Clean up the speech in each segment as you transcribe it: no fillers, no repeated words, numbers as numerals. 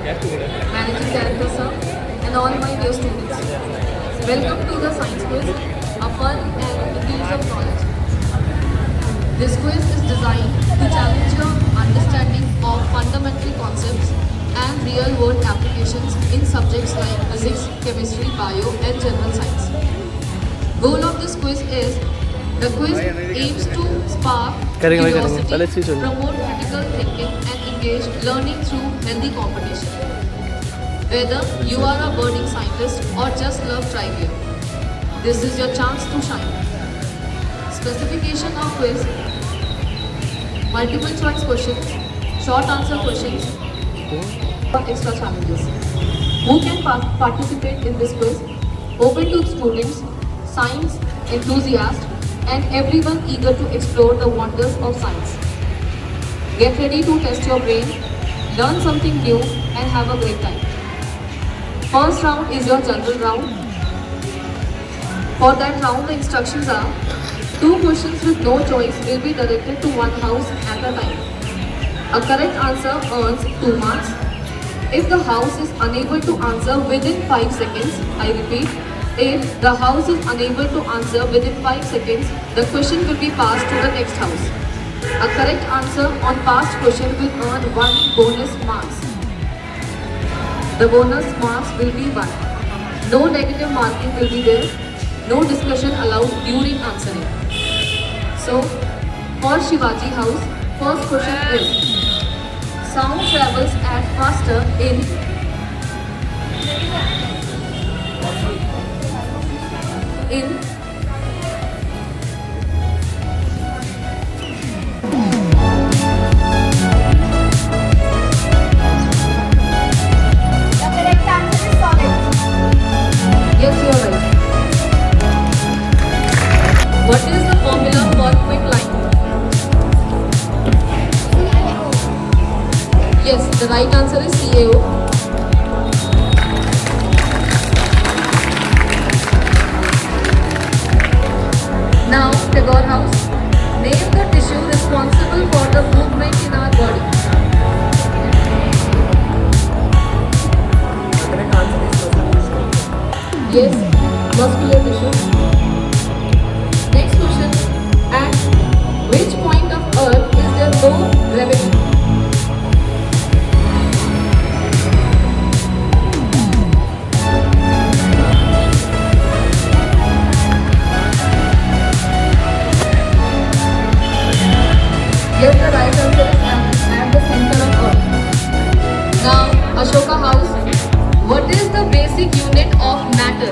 Managing Director sir, and all my dear students. Welcome to the Science Quiz, a fun and infuse of knowledge. This quiz is designed to challenge your understanding of fundamental concepts and real-world applications in subjects like physics, chemistry, bio, and general science. Goal of this quiz is the quiz aims to spark curiosity, promote critical thinking, and engage learning through healthy competition. Whether you are a budding scientist or just love trivia, this is your chance to shine. Specification of quiz: multiple choice questions, short answer questions, or extra challenges. Who can participate in this quiz? Open to students, science enthusiasts, and everyone eager to explore the wonders of science. Get ready to test your brain, learn something new, and have a great time. First round is your general round. For that round, the instructions are: 2 questions with no choice will be directed to one house at a time. A correct answer earns 2 marks. If the house is unable to answer within 5 seconds, I repeat, if the house is unable to answer within 5 seconds, the question will be passed to the next house. A correct answer on past question will earn 1 bonus marks. The bonus marks will be 1. No negative marking will be there. No discussion allowed during answering. So, for Shivaji House, first question is: sound travels at faster in The correct answer is solid. Yes, you are right. What is the formula for quicklime? Yes, the right answer is CaO. Now, Tagore House. Name the tissue responsible for the movement in our body. Yes, muscular tissue. Next question. At which point of Earth is there no gravity? Yes, the right answer is at the center of Earth. Now, Ashoka House. What is the basic unit of matter?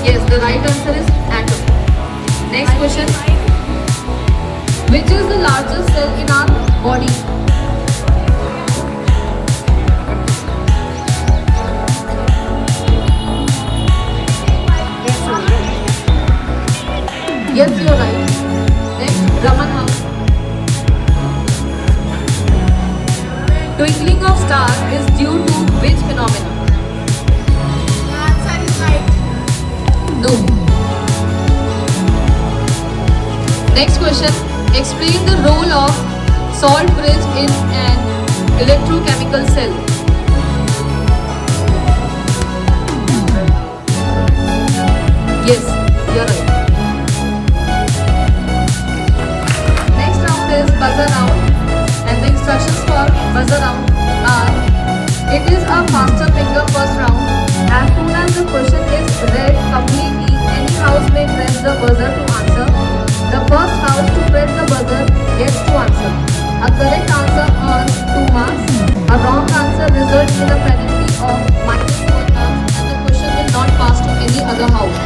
Yes, the right answer is atom. Next question. Which is the largest cell in our body? Yes, you are right. Next, Raman House. Twinkling of star is due to which phenomenon? The answer is right. No. Next question. Explain the role of salt bridge in an electrochemical cell. Yes, you are right. Next round is buzzer round, and the instructions for buzzer round are: it is a faster finger first round. As soon as the question is read completely, any house may press the buzzer to answer. The first house to press the buzzer gets to answer. A correct answer earns 2 marks. A wrong answer results in a penalty of -1 marks, and the question will not pass to any other house.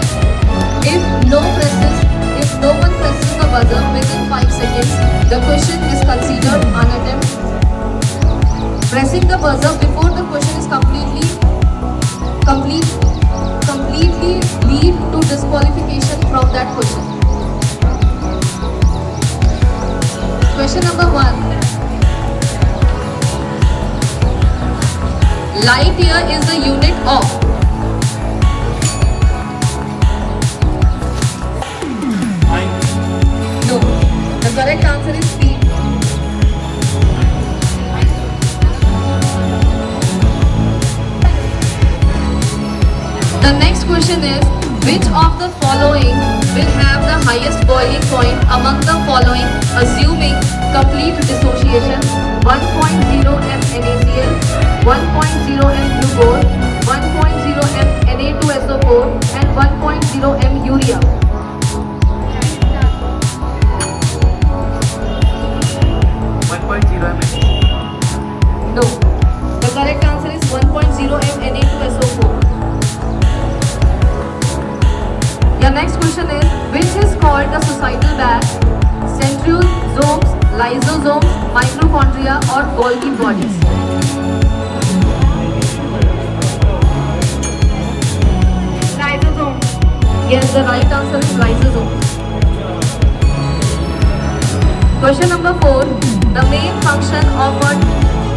If no one presses the buzzer within 5 seconds, the question is considered unattempted. Pressing the buzzer before the question is completely lead to disqualification from that question. Question number 1. Light year is the unit of. No. The correct answer is speed. Which of the following will have the highest boiling point among the following, assuming complete dissociation? 1.0 m NaCl, 1.0 m glucose, 1.0 m Na2SO4, and 1.0 m urea. 1.0 ml. No. The correct answer is 1.0 m Na2SO4. Your next question is, which is called the societal bag? Centriosomes, lysosomes, mitochondria, or Golgi bodies? Lysosome. Yes, the right answer is lysosomes. Question number 4. The main function of a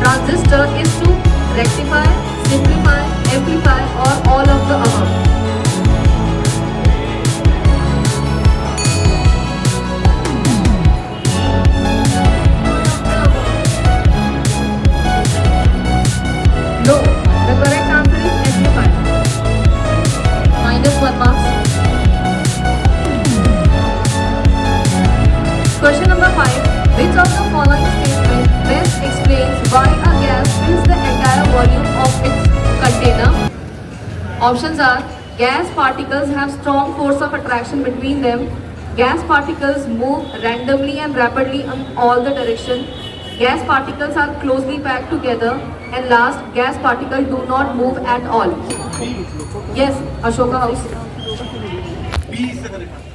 transistor is to rectify, simplify, amplify, or all of the above. No, the correct answer is amplify. -1 marks. Question number 5. Which of the following statement best explains why a gas fills the entire volume of its container? Options are: gas particles have strong force of attraction between them. Gas particles move randomly and rapidly in all the directions. Gas particles are closely packed together. And last, gas particles do not move at all. Yes, Ashoka House. B is the correct answer.